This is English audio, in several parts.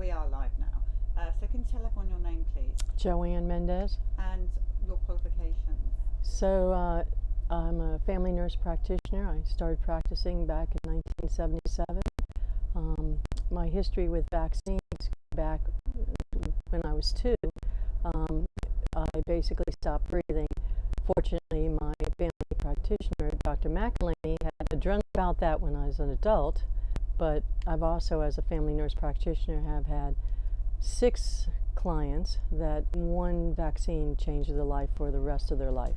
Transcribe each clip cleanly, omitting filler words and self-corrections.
we are live now. So can you tell everyone your name, please? Joanne Mendez. And your qualifications? So I'm a family nurse practitioner. I started practicing back in 1977. My history with vaccines back when I was 2, I basically stopped breathing. Fortunately, my family practitioner, Dr. McElhaney, had adrenaline about that when I was an adult, but I've also, as a family nurse practitioner, have had 6 clients that one vaccine changed their life for the rest of their life.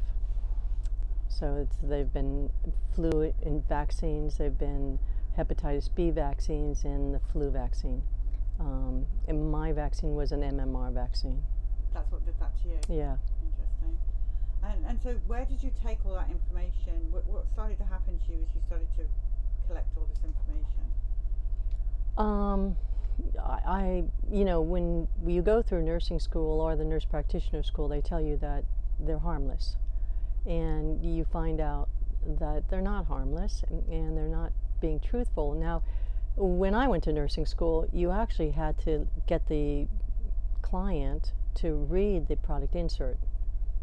So they've been flu vaccines, they've been hepatitis B vaccines, and the flu vaccine. And my vaccine was an MMR vaccine. That's what did that to you? Yeah. Interesting. And so where did you take all that information? What started to happen to you as you started to collect all this information? When you go through nursing school or the nurse practitioner school, they tell you that they're harmless. And you find out that they're not harmless and they're not being truthful. Now, when I went to nursing school, you actually had to get the client to read the product insert.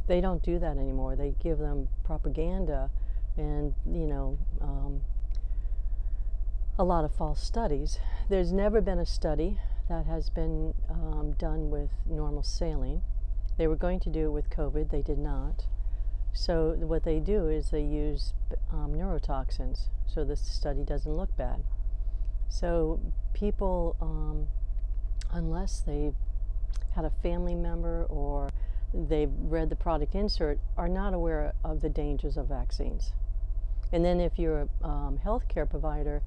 They don't do that anymore. They give them propaganda and, a lot of false studies. There's never been a study that has been done with normal saline. They were going to do it with COVID. They did not. So what they do is they use neurotoxins, so the study doesn't look bad. So people, unless they've had a family member or they've read the product insert, are not aware of the dangers of vaccines. And then if you're a healthcare provider,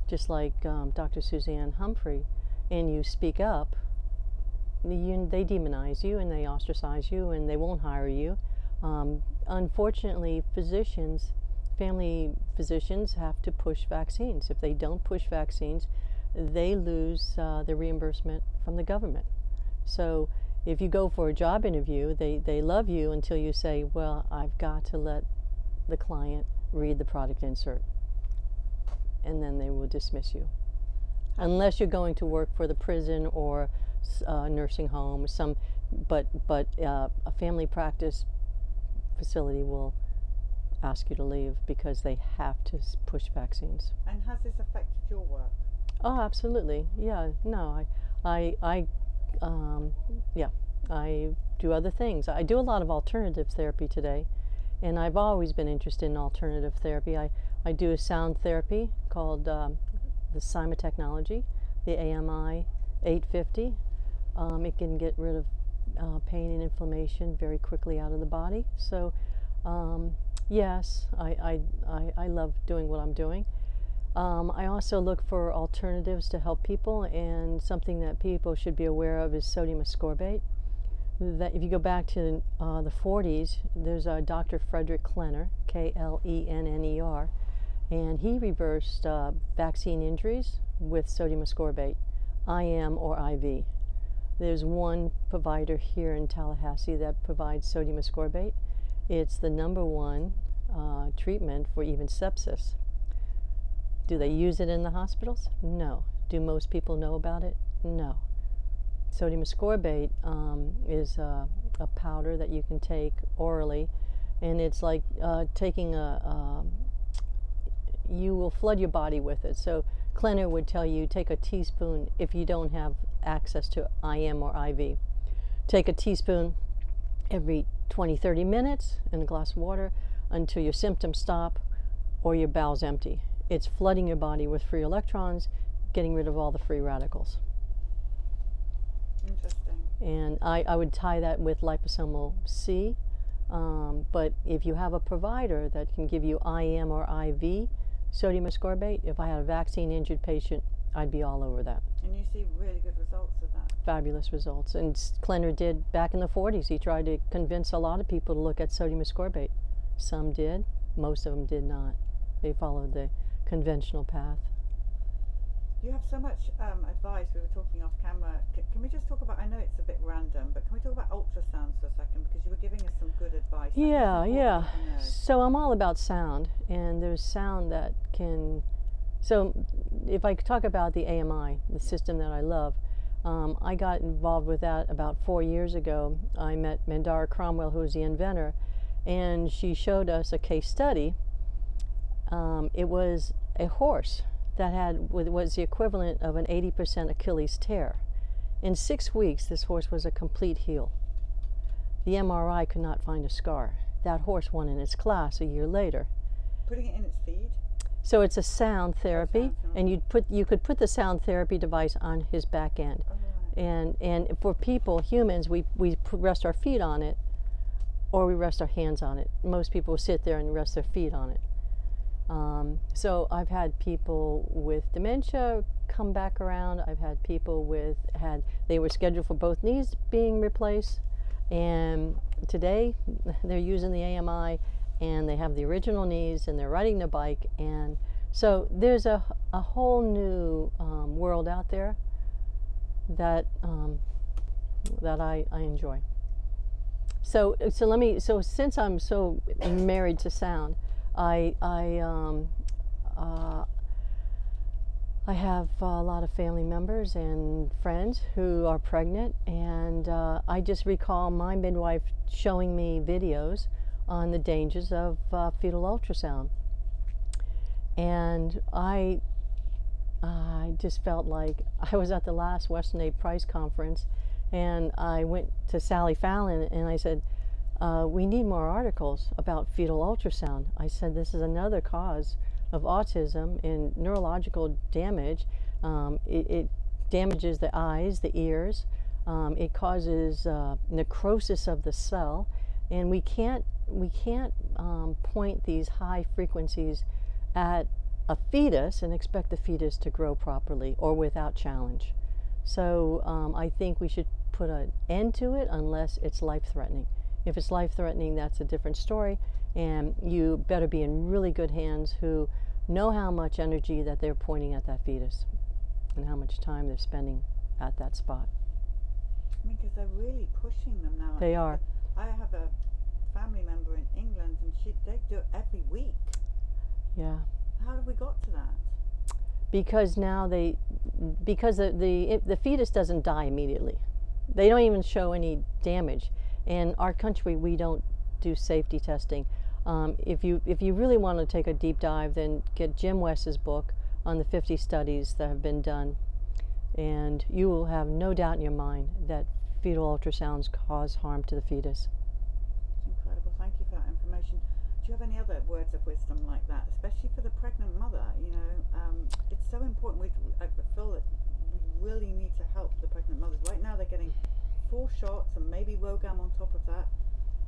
just like Dr. Suzanne Humphrey, and you speak up, they demonize you and they ostracize you and they won't hire you. Unfortunately, family physicians have to push vaccines. If they don't push vaccines, they lose the reimbursement from the government. So if you go for a job interview, they love you until you say, well, I've got to let the client read the product insert. And then they will dismiss you. Unless you're going to work for the prison or a nursing home, but a family practice facility will ask you to leave because they have to push vaccines. And has this affected your work? Oh, absolutely. Yeah. No, I do other things. I do a lot of alternative therapy today, and I've always been interested in alternative therapy. I do a sound therapy called the Cyma technology, the AMI 850. It can get rid of pain and inflammation very quickly out of the body. So yes, I love doing what I'm doing. I also look for alternatives to help people, and something that people should be aware of is sodium ascorbate. That if you go back to the 40s, there's a Dr. Frederick Klenner, Klenner, and he reversed vaccine injuries with sodium ascorbate, IM or IV. There's one provider here in Tallahassee that provides sodium ascorbate. It's the #1 treatment for even sepsis. Do they use it in the hospitals? No. Do most people know about it? No. Sodium ascorbate is a powder that you can take orally, and it's like taking you will flood your body with it. So Klenner would tell you take a teaspoon if you don't have access to IM or IV. Take a teaspoon every 20-30 minutes in a glass of water until your symptoms stop or your bowels empty. It's flooding your body with free electrons, getting rid of all the free radicals. Interesting. And I would tie that with liposomal C, but if you have a provider that can give you IM or IV sodium ascorbate, if I had a vaccine injured patient, I'd be all over that. And you see really good results of that? Fabulous results. And Klenner did back in the 40s. He tried to convince a lot of people to look at sodium ascorbate. Some did, most of them did not. They followed the conventional path. You have so much advice. We were talking off camera. Can we just talk about, I know it's a bit random, but can we talk about ultrasounds for a second? Because you were giving us some good advice. Yeah. So I'm all about sound, and there's sound that can, so if I talk about the AMI, the system that I love, I got involved with that about 4 years ago. I met Mandara Cromwell, who was the inventor, and she showed us a case study. It was a horse that was the equivalent of an 80% Achilles tear. In 6 weeks, this horse was a complete heel. The MRI could not find a scar. That horse won in its class a year later. Putting it in its feed? So it's a sound therapy, and you could put the sound therapy device on his back end. Oh, right. And for people, humans, we rest our feet on it, or we rest our hands on it. Most people will sit there and rest their feet on it. So I've had people with dementia come back around. I've had people they were scheduled for both knees being replaced, and today they're using the AMI, and they have the original knees, and they're riding the bike. And so there's a whole new world out there that I enjoy. So since I'm so married to sound, I have a lot of family members and friends who are pregnant, and I just recall my midwife showing me videos on the dangers of fetal ultrasound. And I just felt like I was at the last Western Aid Price conference, and I went to Sally Fallon and I said, we need more articles about fetal ultrasound. I said, this is another cause of autism and neurological damage. It damages the eyes, the ears. It causes necrosis of the cell, and we can't point these high frequencies at a fetus and expect the fetus to grow properly or without challenge. So I think we should put an end to it unless it's life-threatening. If it's life-threatening, that's a different story, and you better be in really good hands who know how much energy that they're pointing at that fetus and how much time they're spending at that spot. I mean, because they're really pushing them now. They are. I have a family member in England, and they do it every week. Yeah. How have we got to that? Because now the fetus doesn't die immediately. They don't even show any damage. In our country, we don't do safety testing. If you really want to take a deep dive, then get Jim West's book on the 50 studies that have been done, and you will have no doubt in your mind that fetal ultrasounds cause harm to the fetus. It's incredible. Thank you for that information. Do you have any other words of wisdom like that, especially for the pregnant mother? You know, it's so important. I feel that we really need to help the pregnant mothers. Right now, they're getting 4 shots and maybe RhoGAM on top of that.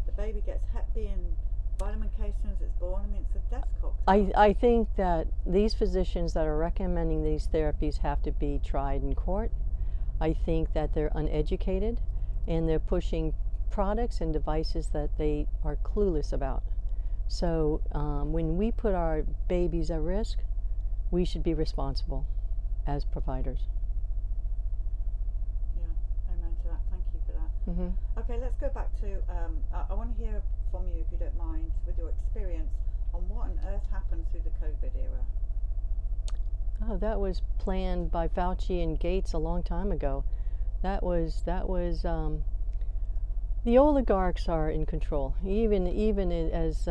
The baby gets Hep B and vitamin K as soon as it's born. I mean, it's a death cocktail. I think that these physicians that are recommending these therapies have to be tried in court. I think that they're uneducated, and they're pushing products and devices that they are clueless about. So when we put our babies at risk, we should be responsible as providers. Mm-hmm. Okay, let's go back to, I want to hear from you, if you don't mind, with your experience on what on earth happened through the COVID era. Oh, that was planned by Fauci and Gates a long time ago. That was the oligarchs are in control. Even as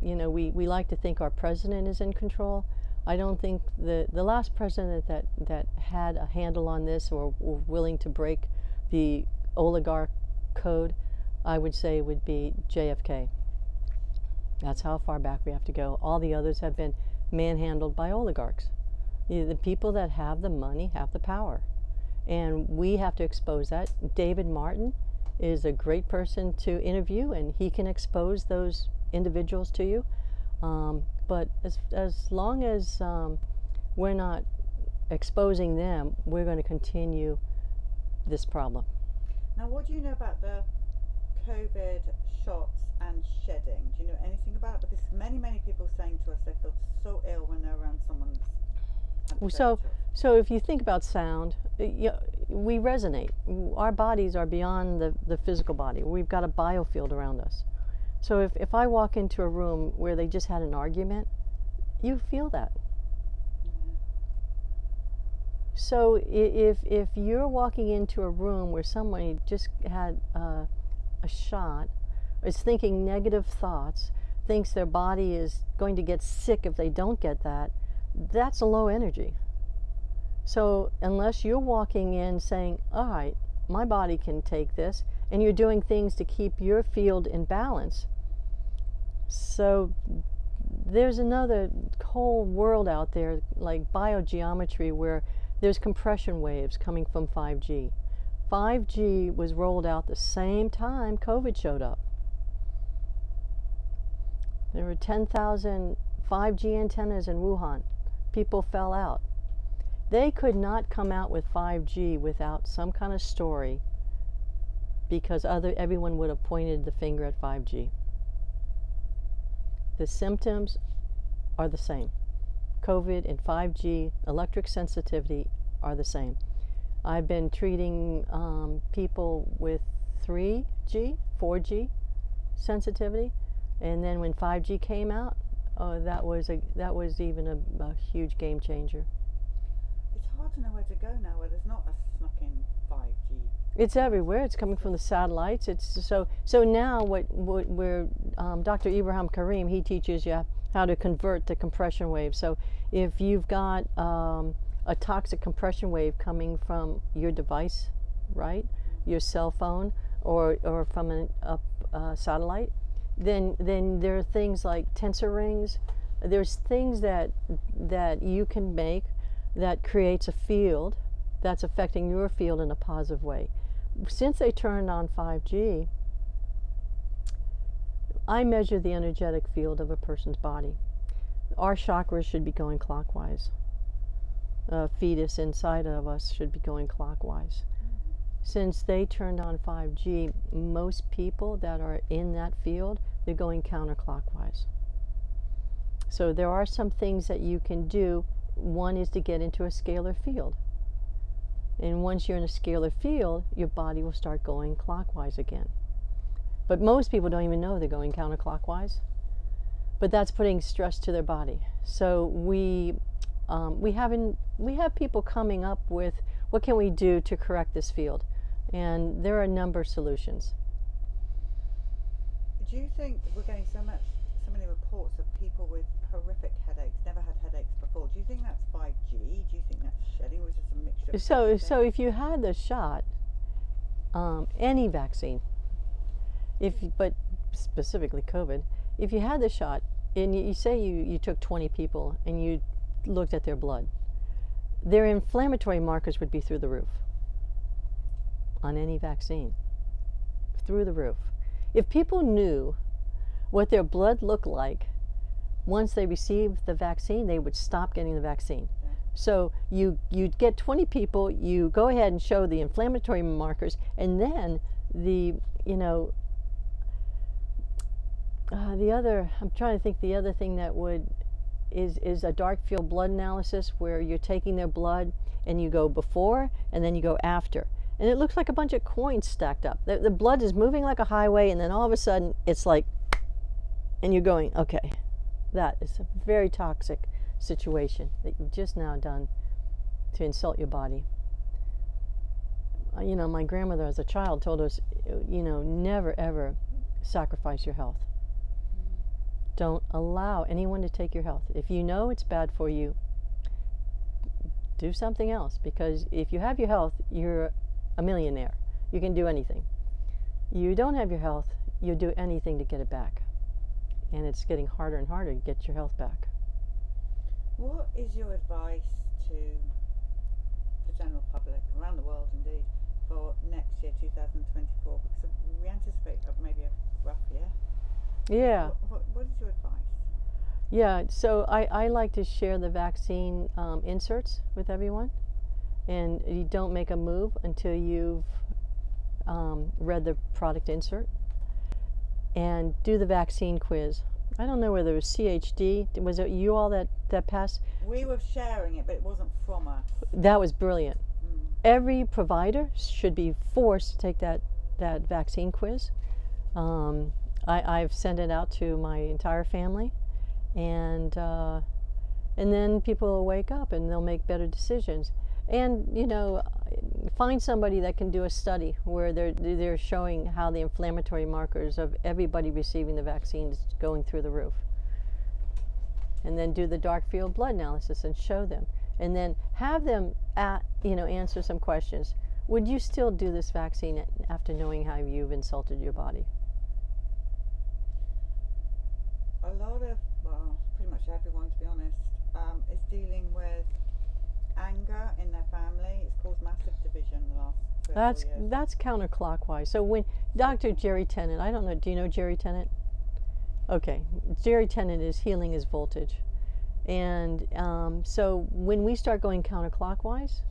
you know, we like to think our president is in control. I don't think the last president that had a handle on this or were willing to break the oligarch code, I would say, would be JFK. That's how far back we have to go. All the others have been manhandled by oligarchs. The people that have the money have the power, and we have to expose that. David Martin is a great person to interview, and he can expose those individuals to you. But as long as we're not exposing them, we're going to continue this problem. Now, what do you know about the COVID shots and shedding? Do you know anything about it? Because many people saying to us they feel so ill when they're around someone that's had the So shot. if you think about sound, we resonate. Our bodies are beyond the physical body. We've got a biofield around us. So if I walk into a room where they just had an argument, you feel that. Yeah. So if you're walking into a room where somebody just had a shot, is thinking negative thoughts, thinks their body is going to get sick if they don't get that, that's a low energy. So unless you're walking in saying, all right, my body can take this, and you're doing things to keep your field in balance. So there's another whole world out there, like biogeometry, where there's compression waves coming from 5G. 5G was rolled out the same time COVID showed up. There were 10,000 5G antennas in Wuhan. People fell out. They could not come out with 5G without some kind of story, because everyone would have pointed the finger at 5G. The symptoms are the same. COVID and 5G electric sensitivity are the same. I've been treating people with 3G, 4G sensitivity, and then when 5G came out, that was even a huge game changer. It's hard to know where to go now where there's not a snuck-in 5G. It's everywhere. It's coming from the satellites. It's so now what Dr. Ibrahim Karim, he teaches you how to convert the compression wave. So if you've got a toxic compression wave coming from your device, right, your cell phone, or from a satellite, then there are things like tensor rings. There's things that you can make that creates a field that's affecting your field in a positive way. Since they turned on 5G, I measure the energetic field of a person's body. Our chakras should be going clockwise. A fetus inside of us should be going clockwise. Since they turned on 5G, most people that are in that field, they're going counterclockwise. So there are some things that you can do. One is to get into a scalar field. And once you're in a scalar field, your body will start going clockwise again. But most people don't even know they're going counterclockwise. But that's putting stress to their body. So we have people coming up with, what can we do to correct this field? And there are a number of solutions. Do you think we're getting so many reports of people with horrific headaches, never had headaches before? Do you think that's 5G? Do you think that's shedding, or is it a mixture of So if you had the shot, any vaccine, but specifically COVID, if you had the shot, and you say you took 20 people and you looked at their blood, their inflammatory markers would be through the roof on any vaccine, through the roof. If people knew what their blood looked like once they received the vaccine, they would stop getting the vaccine. Yeah. So you get 20 people, you go ahead and show the inflammatory markers, and then I'm trying to think the other thing that is a dark field blood analysis, where you're taking their blood and you go before and then you go after. And it looks like a bunch of coins stacked up. The blood is moving like a highway, and then all of a sudden it's like, and you're going, okay, that is a very toxic situation that you've just now done to insult your body. My grandmother as a child told us, never ever sacrifice your health. Don't allow anyone to take your health. If you know it's bad for you, do something else, because if you have your health, you're a millionaire. You can do anything. You don't have your health, you'll do anything to get it back. And it's getting harder and harder to get your health back. What is your advice to the general public around the world, indeed, for next year, 2024? Because we anticipate maybe a rough year. Yeah. What is your advice? Yeah, so I like to share the vaccine inserts with everyone. And you don't make a move until you've read the product insert. And do the vaccine quiz. I don't know whether it was CHD. Was it you all that passed? We were sharing it, but it wasn't from us. That was brilliant. Every provider should be forced to take that vaccine quiz. I've sent it out to my entire family, and then people will wake up and they'll make better decisions. And you know, find somebody that can do a study where they're showing how the inflammatory markers of everybody receiving the vaccine is going through the roof. And then do the dark field blood analysis and show them. And then have them answer some questions. Would you still do this vaccine after knowing how you've insulted your body? A lot of, well, pretty much everyone, to be honest, is dealing with anger in their family. It's caused massive division the last 3 or 4 years. That's counterclockwise. So when Dr. Jerry Tennant, I don't know, do you know Jerry Tennant? Okay, Jerry Tennant is healing his voltage. And so when we start going counterclockwise,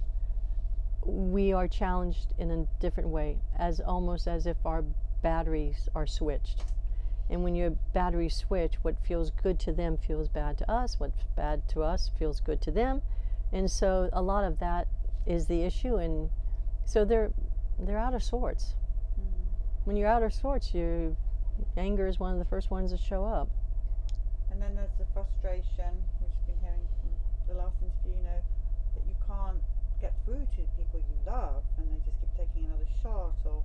we are challenged in a different way, almost as if our batteries are switched. And when your batteries switch, what feels good to them feels bad to us. What's bad to us feels good to them. And so a lot of that is the issue. And so they're out of sorts. Mm. When you're out of sorts, anger is one of the first ones that show up. And then there's the frustration, which you've been hearing from the last interview, that you can't get through to people you love, and they just keep taking another shot or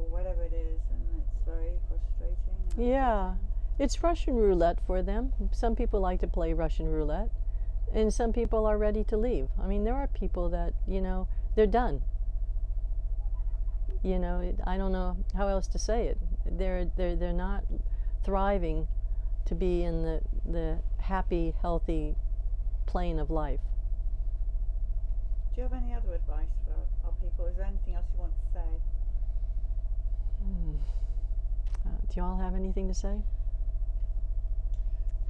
whatever it is, and it's very frustrating. Yeah, it's Russian roulette for them. Some people like to play Russian roulette, and some people are ready to leave. I mean, there are people that, they're done. I don't know how else to say it. They're not thriving to be in the happy, healthy plane of life. Do you have any other advice for our people? Is there anything else you want to say? Do you all have anything to say?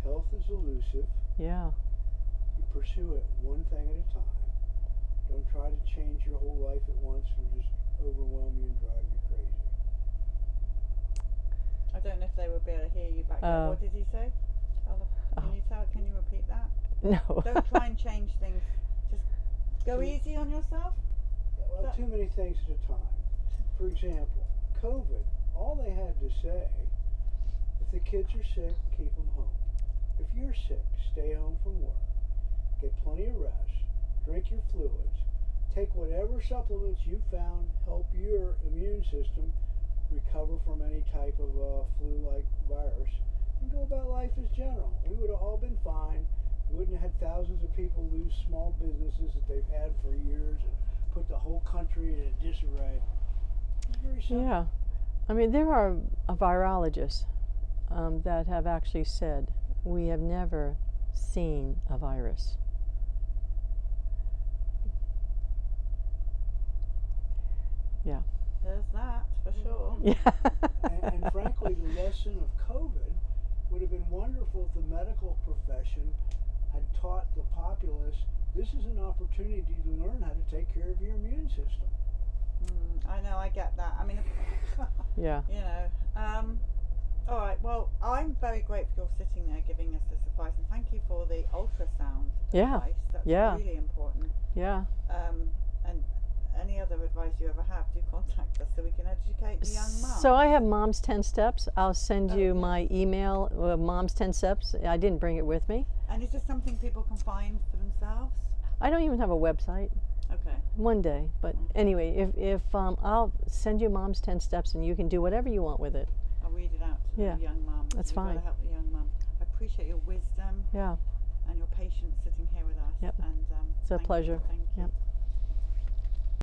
Health is elusive. Yeah. You pursue it one thing at a time. Don't try to change your whole life at once, or just overwhelm you and drive you crazy. I don't know if they would be able to hear you back there. What did he say? Can you repeat that? No. Don't try and change things. Just go easy on yourself. Well, too many things at a time. For example, COVID, all they had to say, if the kids are sick, keep them home. If you're sick, stay home from work. Get plenty of rest. Drink your fluids. Take whatever supplements you found help your immune system recover from any type of flu-like virus, and go about life as general. We would have all been fine. We wouldn't have had thousands of people lose small businesses that they've had for years and put the whole country in a disarray. It's very simple. Yeah. I mean, there are virologists that have actually said, we have never seen a virus. Yeah. There's that, for sure. Yeah. and frankly, the lesson of COVID would have been wonderful if the medical profession had taught the populace this is an opportunity to learn how to take care of your immune system. I know, I get that. I mean, Yeah. All right, well, I'm very grateful you're sitting there giving us this advice, and thank you for the ultrasound advice. That's really important. Yeah. And any other advice you ever have, do contact us so we can educate the young mum. So I have Mom's 10 Steps. I'll send you my email, Mom's 10 Steps. I didn't bring it with me. And is this something people can find for themselves? I don't even have a website. Okay. One day. But anyway, if I'll send you Mom's 10 Steps, and you can do whatever you want with it. I'll read it out to the young mum. That's fine. We've got to help the young mum. I appreciate your wisdom Yeah. and your patience sitting here with us. Yep. And It's a pleasure. Thank you. Yep.